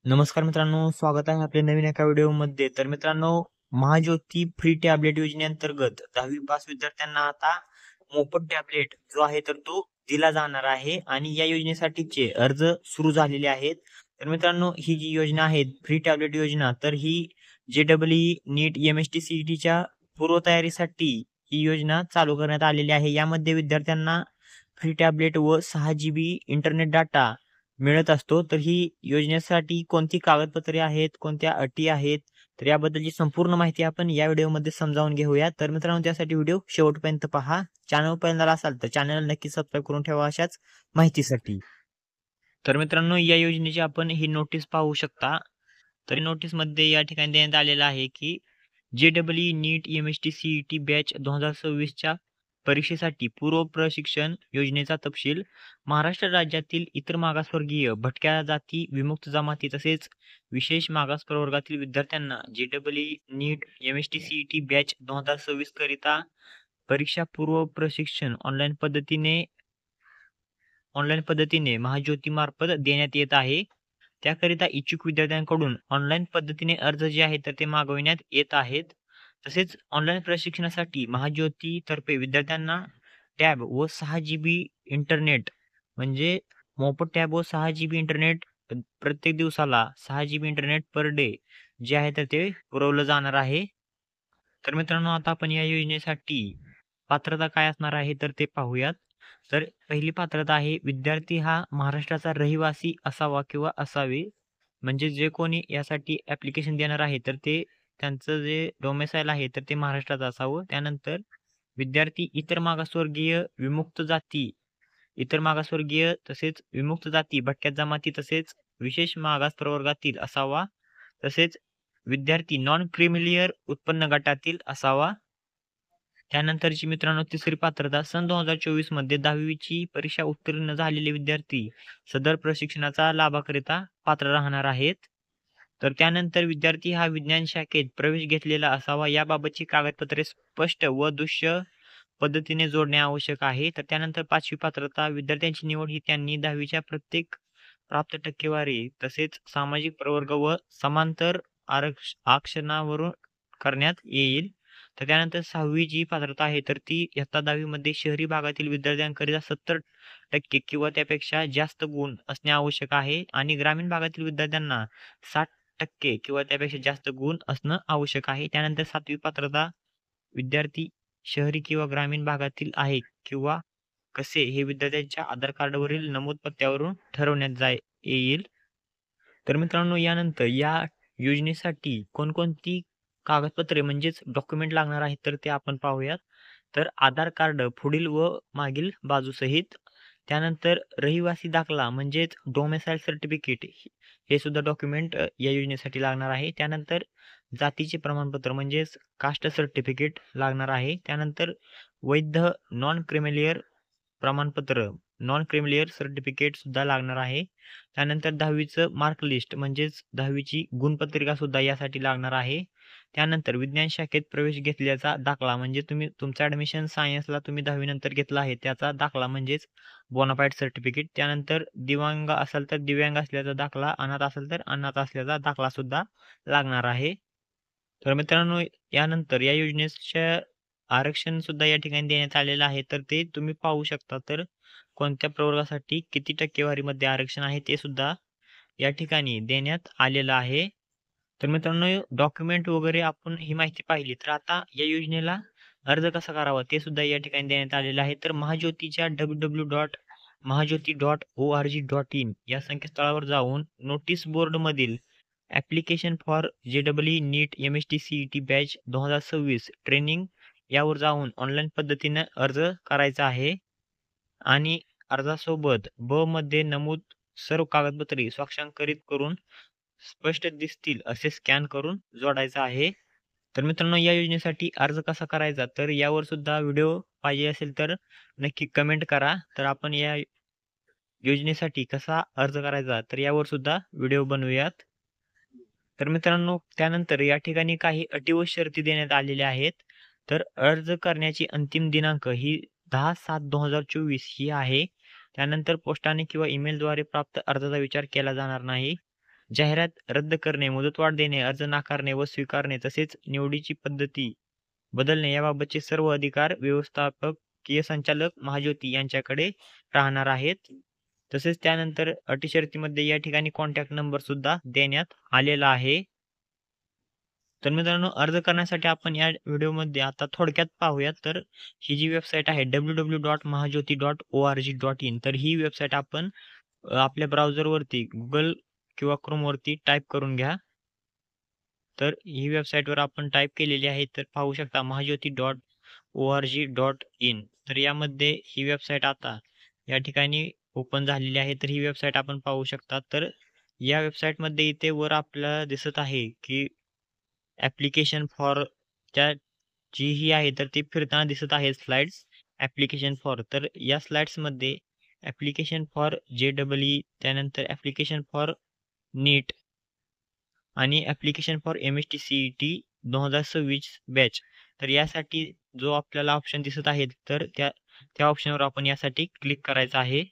नमस्कार मित्रांनो, स्वागत आहे आपल्या नवीन एका व्हिडिओमध्ये. तर मित्रांनो, महाज्योती फ्री टॅबलेट योजनेअंतर्गत 10वी पास विद्यार्थ्यांना आता मोफत टॅबलेट जो आहे तर तो दिला जाणार आहे आणि या योजनेसाठीचे अर्ज सुरू झालेले आहेत. तर मित्रांनो, ही जी योजना आहे फ्री टॅबलेट योजना, तर ही JEE, नीट, MST, CETच्या पूर्वतयारीसाठी ही योजना चालू करण्यात आलेली आहे. यामध्ये विद्यार्थ्यांना फ्री टॅबलेट व 6 GB इंटरनेट डाटा मिळत असतो. तर ही योजनेसाठी कोणती कागदपत्रे आहेत, कोणत्या अटी आहेत, तर याबद्दलची संपूर्ण माहिती आपण या व्हिडिओमध्ये समजावून घेऊया. तर मित्रांनो, त्यासाठी व्हिडिओ शेवटपर्यंत पहा. चॅनल पहिल्यांदा असाल तर चॅनल नक्की सबस्क्राईब करून ठेवा अशाच माहितीसाठी. तर मित्रांनो, या योजनेची आपण ही नोटीस पाहू शकता. तर नोटीसमध्ये या ठिकाणी देण्यात आलेलं आहे की JEE, NEET, MST, CET batch 2026च्या परीक्षेसाठी पूर्व प्रशिक्षण योजनेचा तपशील महाराष्ट्र राज्यातील इतर मागासवर्गीय, भटक्या जाती, विमुक्त जमाती तसेच विशेष मागास प्रवर्गातील विद्यार्थ्यांना JEE, NEET, MST, CET batch 2026 करिता परीक्षा पूर्व प्रशिक्षण ऑनलाईन पद्धतीने महाज्योती मार्फत देण्यात येत आहे. त्याकरिता इच्छुक विद्यार्थ्यांकडून ऑनलाईन पद्धतीने अर्ज जे आहेत तर ते मागविण्यात येत आहेत. तसेच ऑनलाईन प्रशिक्षणासाठी महाज्योतीतर्फे विद्यार्थ्यांना टॅब व 6 GB इंटरनेट म्हणजे मोफत टॅब व 6 GB इंटरनेट प्रत्येक दिवसाला 6 GB इंटरनेट पर डे जे आहे तर ते पुरवलं जाणार आहे. तर मित्रांनो, आता आपण या योजनेसाठी पात्रता काय असणार आहे तर ते पाहूयात. तर पहिली पात्रता आहे, विद्यार्थी हा महाराष्ट्राचा रहिवासी असावा किंवा असावे. म्हणजे जे कोणी यासाठी ॲप्लिकेशन देणार आहे तर ते त्यांचं जे डोमेसाईल आहे तर ते महाराष्ट्रात असावं. त्यानंतर विद्यार्थी इतर मागासवर्गीय तसेच विमुक्त जाती, भटक्या जमाती तसेच विशेष मागास प्रवर्गातील असावा. तसेच विद्यार्थी नॉन क्रिमिलियर उत्पन्न गटातील असावा. त्यानंतरची मित्रांनो तिसरी पात्रता, सन 2024 मध्ये 10वीची परीक्षा उत्तीर्ण झालेले विद्यार्थी सदर प्रशिक्षणाचा लाभाकरिता पात्र राहणार आहेत. तर त्यानंतर विद्यार्थी हा विज्ञान शाखेत प्रवेश घेतलेला असावा. याबाबतची कागदपत्रे स्पष्ट व दृश्य पद्धतीने जोडणे आवश्यक आहे. तर त्यानंतर पाचवी पात्रता, विद्यार्थ्यांची निवड ही त्यांनी 10वीच्या प्रत्येक प्राप्त टक्केवारी तसेच सामाजिक प्रवर्ग व समांतर आरक्षणावरून करण्यात येईल. तर त्यानंतर 6वी जी पात्रता आहे तर ती इयत्ता 10वी मध्ये शहरी भागातील विद्यार्थ्यांकरिता 70% किंवा त्यापेक्षा जास्त गुण असणे आवश्यक आहे आणि ग्रामीण भागातील विद्यार्थ्यांना 60% किंवा त्यापेक्षा जास्त गुण असणं आवश्यक आहे. त्यानंतर 7वी पात्रता, विद्यार्थी शहरी किंवा ग्रामीण भागातील आहे किंवा कसे हे विद्यार्थ्यांच्या आधार कार्डवरील नमूद पत्त्यावरून ठरवण्यात येईल. तर मित्रांनो, यानंतर या योजनेसाठी कोणकोणती कागदपत्रे म्हणजेच डॉक्युमेंट लागणार आहेत तर ते आपण पाहूयात. तर आधार कार्ड पुढील व मागील बाजूसहित. त्यानंतर रहिवासी दाखला म्हणजेच डोमेसाईल सर्टिफिकेट हे सुद्धा डॉक्युमेंट या योजनेसाठी लागणार आहे. त्यानंतर जातीचे प्रमाणपत्र म्हणजेच कास्ट सर्टिफिकेट लागणार आहे. त्यानंतर वैध नॉन क्रिमिलियर प्रमाणपत्र नॉन क्रिमिलियर सर्टिफिकेट सुद्धा लागणार आहे. त्यानंतर 10वीचं मार्क लिस्ट म्हणजेच 10वीची गुणपत्रिका सुद्धा यासाठी लागणार आहे. त्यानंतर विज्ञान शाखेत प्रवेश घेतल्याचा दाखला म्हणजे तुमचं ॲडमिशन सायन्सला तुम्ही 10वी नंतर घेतला आहे त्याचा दाखला म्हणजेच बोनाफाईड सर्टिफिकेट. त्यानंतर दिव्यांग असाल तर दिव्यांग असल्याचा दाखला, अनाथ असेल तर अनाथ असल्याचा दाखला सुद्धा लागणार आहे. तर मित्रांनो, यानंतर या योजनेच्या आरक्षण सुद्धा या ठिकाणी देण्यात आलेलं आहे. तर ते तुम्ही पाहू शकता. तर कोणत्या प्रवर्गासाठी किती टक्केवारीमध्ये आरक्षण आहे ते सुद्धा या ठिकाणी देण्यात आलेलं आहे. तर मित्रांनो, डॉक्युमेंट वगैरे आपण ही माहिती पाहिली. तर आता या योजनेला अर्ज कसा करावा ते सुद्धा या ठिकाणी देण्यात आलेलं आहे. तर महाज्योतीच्या www.mahajyoti.org.in या संकेतस्थळावर जाऊन नोटीस बोर्डमधील application for JEE, NEET, MST, CET batch 2026 training यावर जाऊन ऑनलाईन पद्धतीने अर्ज करायचा आहे आणि अर्जासोबत ब मध्ये नमूद सर्व कागदपत्रे स्वाक्षरीत करून स्पष्ट दिसतील असे स्कॅन करून जोडायचा आहे. तर मित्रांनो, या योजनेसाठी अर्ज कसा करायचा तर यावर सुद्धा व्हिडिओ पाहिजे असेल तर नक्की कमेंट करा. तर आपण या योजनेसाठी कसा अर्ज करायचा तर यावर सुद्धा व्हिडिओ बनवूयात. तर मित्रांनो, त्यानंतर या ठिकाणी काही अटी व शर्ती देण्यात आलेल्या आहेत. तर अर्ज करण्याची अंतिम दिनांक ही 10/7/2024 ही आहे. त्यानंतर पोस्टाने किंवा ईमेलद्वारे प्राप्त अर्जाचा विचार केला जाणार नाही. जाहिरात रद्द करणे, मुदतवाढ देणे, अर्ज नाकारणे व स्वीकारणे तसेच निवडीची पद्धती बदलणे याबाबतचे सर्व अधिकार व्यवस्थापकीय संचालक महाज्योती यांच्याकडे राहणार आहेत. तसेच त्यानंतर अटी शर्तीमध्ये या ठिकाणी कॉन्टॅक्ट नंबर सुद्धा देण्यात आलेला आहे. तर मित्रांनो, अर्ज करण्यासाठी आपण या व्हिडिओमध्ये आता थोडक्यात पाहूयात. तर ही जी वेबसाईट आहे www.mahajyoti.org.in, तर ही वेबसाईट आपण आपल्या ब्राउझरवरती गुगल किंवा क्रोमवरती टाईप करून घ्या. तर ही वेबसाईटवर आपण टाईप केलेली आहे. तर पाहू शकता mahajyoti.org.in. तर यामध्ये ही वेबसाईट आता या ठिकाणी ओपन झालेली आहे. तर ही वेबसाईट आपण पाहू शकता. तर या वेबसाईटमध्ये इथे वर आपल्याला दिसत आहे की ॲप्लिकेशन फॉर त्या जी ही आहे तर ती फिरताना दिसत आहे स्लाइड्स ॲप्लिकेशन फॉर. तर या स्लाइड्समध्ये ॲप्लिकेशन फॉर JEE, त्यानंतर ॲप्लिकेशन फॉर नीट आणि application for MST CET 2026 batch. तर यासाठी जो आपल्याला ऑप्शन दिसत आहे तर त्या त्या ऑप्शनवर आपण यासाठी क्लिक करायचं आहे.